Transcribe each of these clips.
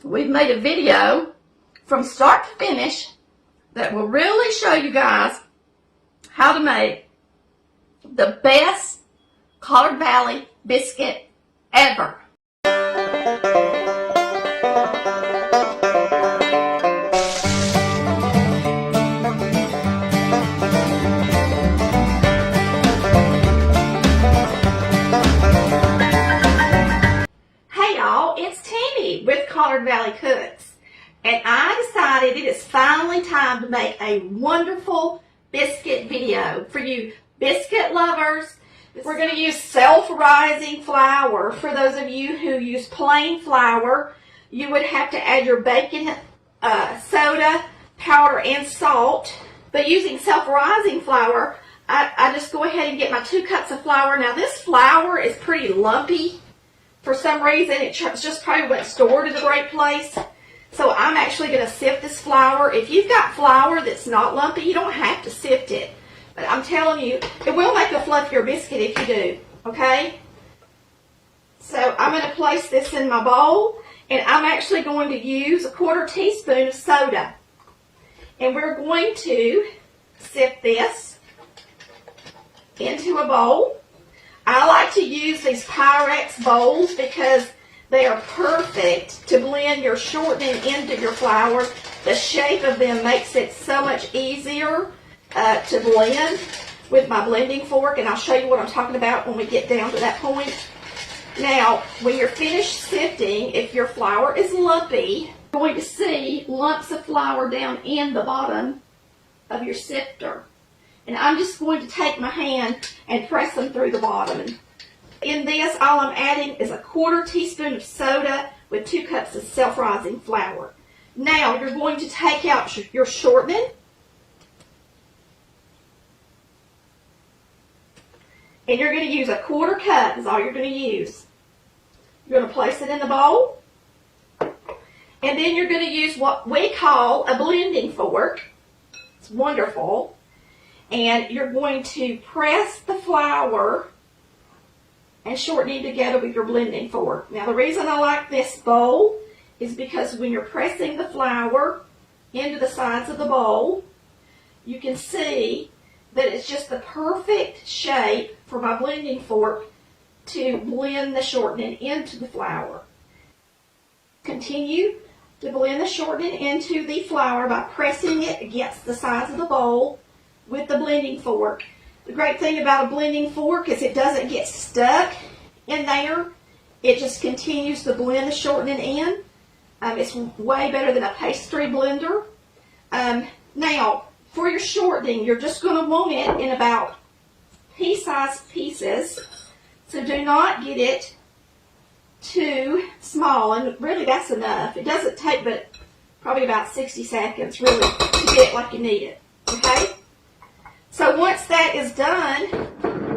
we've made a video from start to finish that will really show you guys how to make the best Collard Valley biscuit ever. With Collard Valley Cooks, and I decided it is finally time to make a wonderful biscuit video for you biscuit lovers. We're going to use self-rising flour. For those of you who use plain flour, you would have to add your baking soda, powder, and salt. But using self-rising flour, I just go ahead and get my 2 cups of flour. Now this flour is pretty lumpy. For some reason, it just probably wasn't stored in a great place. So I'm actually going to sift this flour. If you've got flour that's not lumpy, you don't have to sift it. But I'm telling you, it will make a fluffier biscuit if you do. Okay? So I'm going to place this in my bowl. And I'm actually going to use a 1/4 teaspoon of soda. And we're going to sift this into a bowl. I like to use these Pyrex bowls because they are perfect to blend your shortening into your flour. The shape of them makes it so much easier to blend with my blending fork, and I'll show you what I'm talking about when we get down to that point. Now, when you're finished sifting, if your flour is lumpy, you're going to see lumps of flour down in the bottom of your sifter. And I'm just going to take my hand and press them through the bottom. In this, all I'm adding is a 1/4 teaspoon of soda with 2 cups of self-rising flour. Now, you're going to take out your shortening. And you're going to use a 1/4 cup is all you're going to use. You're going to place it in the bowl. And then you're going to use what we call a blending fork. It's wonderful. And you're going to press the flour and shortening together with your blending fork. Now the reason I like this bowl is because when you're pressing the flour into the sides of the bowl, you can see that it's just the perfect shape for my blending fork to blend the shortening into the flour. Continue to blend the shortening into the flour by pressing it against the sides of the bowl with the blending fork. The great thing about a blending fork is it doesn't get stuck in there. It just continues to blend the shortening in. It's way better than a pastry blender. Now, for your shortening, you're just going to want it in about pea-sized pieces. So do not get it too small, and really that's enough. It doesn't take but probably about 60 seconds really to get it like you need it. Okay? So once that is done,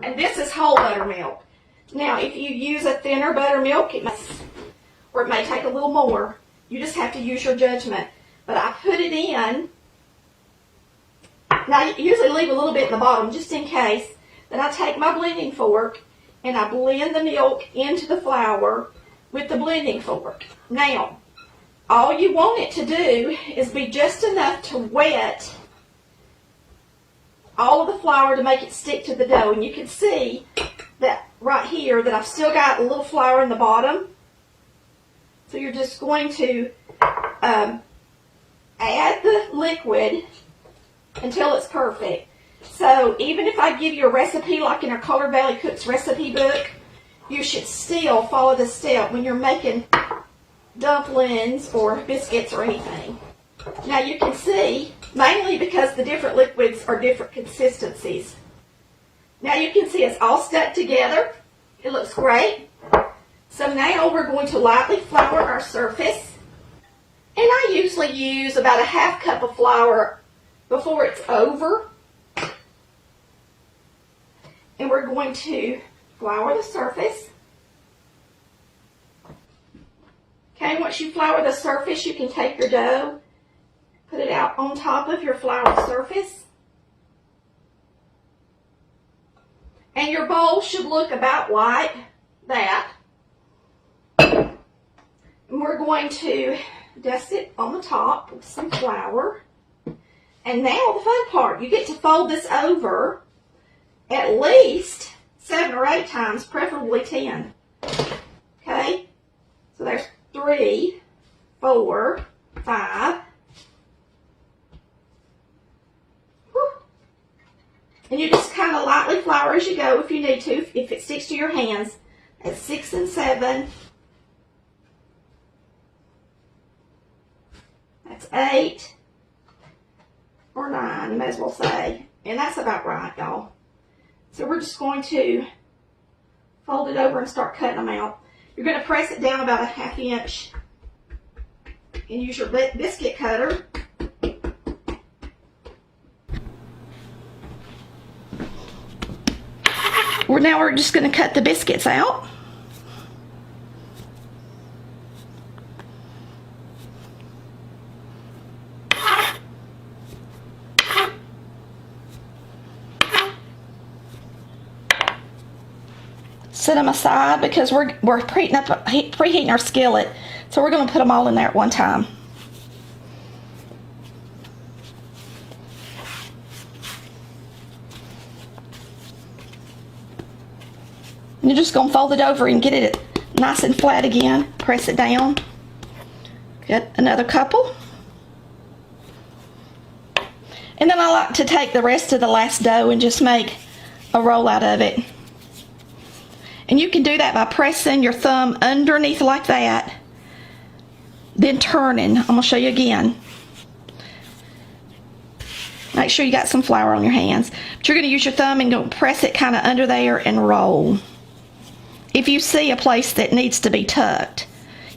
and this is whole buttermilk. Now, if you use a thinner buttermilk, it may take a little more. You just have to use your judgment. But I put it in. Now, I usually leave a little bit in the bottom just in case. Then I take my blending fork and I blend the milk into the flour with the blending fork. Now, all you want it to do is be just enough to wet all of the flour to make it stick to the dough. And you can see that right here that I've still got a little flour in the bottom. So you're just going to add the liquid until it's perfect. So even if I give you a recipe like in our Collard Valley Cooks recipe book, you should still follow this step when you're making dumplings or biscuits or anything. Now you can see, mainly because the different liquids are different consistencies. Now you can see it's all stuck together. It looks great. So now we're going to lightly flour our surface. And I usually use about a 1/2 cup of flour before it's over. And we're going to flour the surface. Okay, once you flour the surface, you can take your dough, put it out on top of your floured surface. And your bowl should look about like that. And we're going to dust it on the top with some flour. And now the fun part, you get to fold this over at least 7 or 8 times, preferably 10. Okay? So there's 3, 4, 5. Whew. And you just kind of lightly flour as you go if you need to, if it sticks to your hands. That's 6 and 7. That's 8 or 9, you may as well say. And that's about right, y'all. So we're just going to fold it over and start cutting them out. You're going to press it down about a 1/2 inch and use your biscuit cutter. Now we're just going to cut the biscuits out. Set them aside because we're preheating our skillet, so we're going to put them all in there at one time. And you're just going to fold it over and get it nice and flat again. Press it down. Get another couple. And then I like to take the rest of the last dough and just make a roll out of it. And you can do that by pressing your thumb underneath like that, then turning. I'm going to show you again. Make sure you got some flour on your hands. But you're going to use your thumb and go press it kind of under there and roll. If you see a place that needs to be tucked,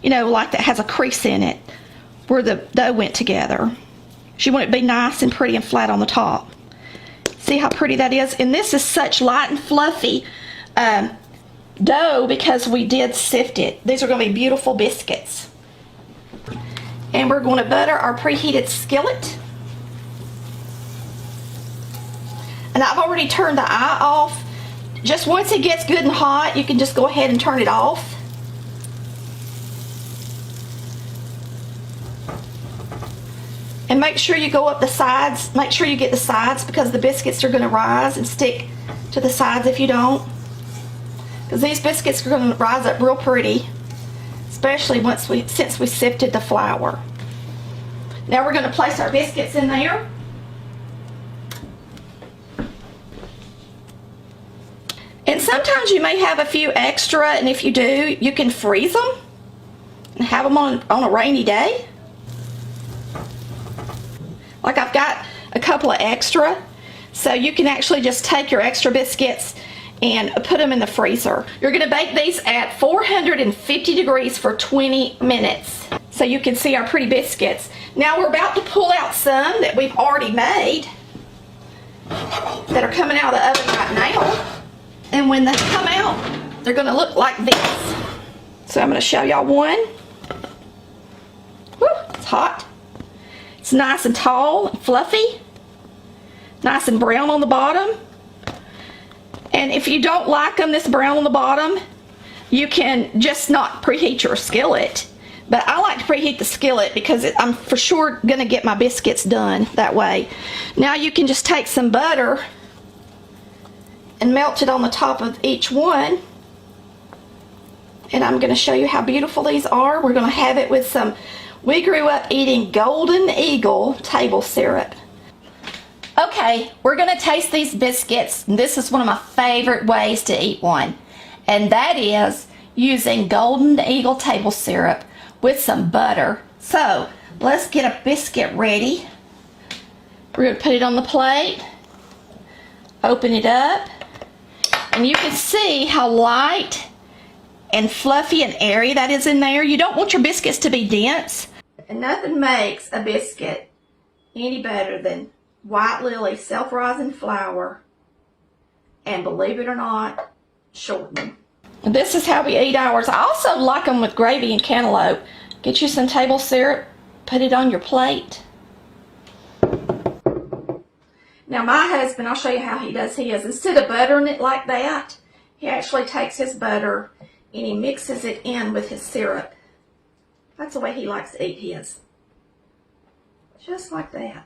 you know, like that has a crease in it where the dough went together. You want it to be nice and pretty and flat on the top. See how pretty that is? And this is such light and fluffy dough because we did sift it. These are going to be beautiful biscuits. And we're going to butter our preheated skillet. And I've already turned the eye off. Just once it gets good and hot, you can just go ahead and turn it off. And make sure you go up the sides. Make sure you get the sides because the biscuits are going to rise and stick to the sides if you don't. Because these biscuits are going to rise up real pretty, especially since we sifted the flour. Now we're going to place our biscuits in there. And sometimes you may have a few extra, and if you do, you can freeze them and have them on a rainy day. Like I've got a couple of extra, so you can actually just take your extra biscuits and put them in the freezer. You're going to bake these at 450 degrees for 20 minutes. So you can see our pretty biscuits. Now we're about to pull out some that we've already made that are coming out of the oven right now. And when they come out, they're going to look like this. So I'm going to show y'all one. Woo, it's hot. It's nice and tall and fluffy. Nice and brown on the bottom. And if you don't like them this brown on the bottom, you can just not preheat your skillet. But I like to preheat the skillet because I'm for sure going to get my biscuits done that way. Now you can just take some butter and melt it on the top of each one. And I'm going to show you how beautiful these are. We're going to have it with some We Grew Up Eating Golden Eagle table syrup. Okay, we're going to taste these biscuits. This is one of my favorite ways to eat one. And that is using Golden Eagle table syrup with some butter. So, let's get a biscuit ready. We're going to put it on the plate. Open it up. And you can see how light and fluffy and airy that is in there. You don't want your biscuits to be dense. And nothing makes a biscuit any better than White Lily self-rising flour and, believe it or not, shortening. This is how we eat ours. I also like them with gravy and cantaloupe. Get you some table syrup, put it on your plate. Now my husband, I'll show you how he does his. Instead of buttering it like that, he actually takes his butter and he mixes it in with his syrup. That's the way he likes to eat his. Just like that.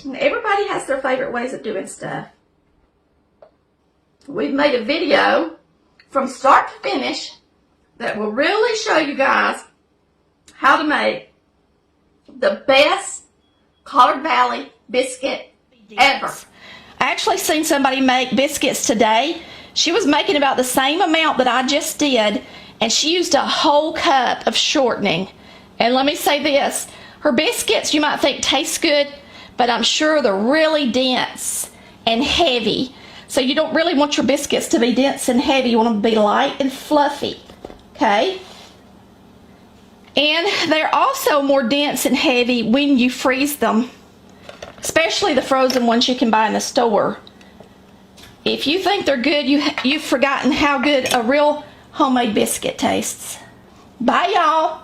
And everybody has their favorite ways of doing stuff. We've made a video from start to finish that will really show you guys how to make the best Collard Valley biscuit ever. I actually seen somebody make biscuits today. She was making about the same amount that I just did, and she used a whole cup of shortening. And let me say this, her biscuits you might think taste good, but I'm sure they're really dense and heavy. So you don't really want your biscuits to be dense and heavy. You want them to be light and fluffy, okay? And they're also more dense and heavy when you freeze them, especially the frozen ones you can buy in the store. If you think they're good, you've forgotten how good a real homemade biscuit tastes. Bye, y'all.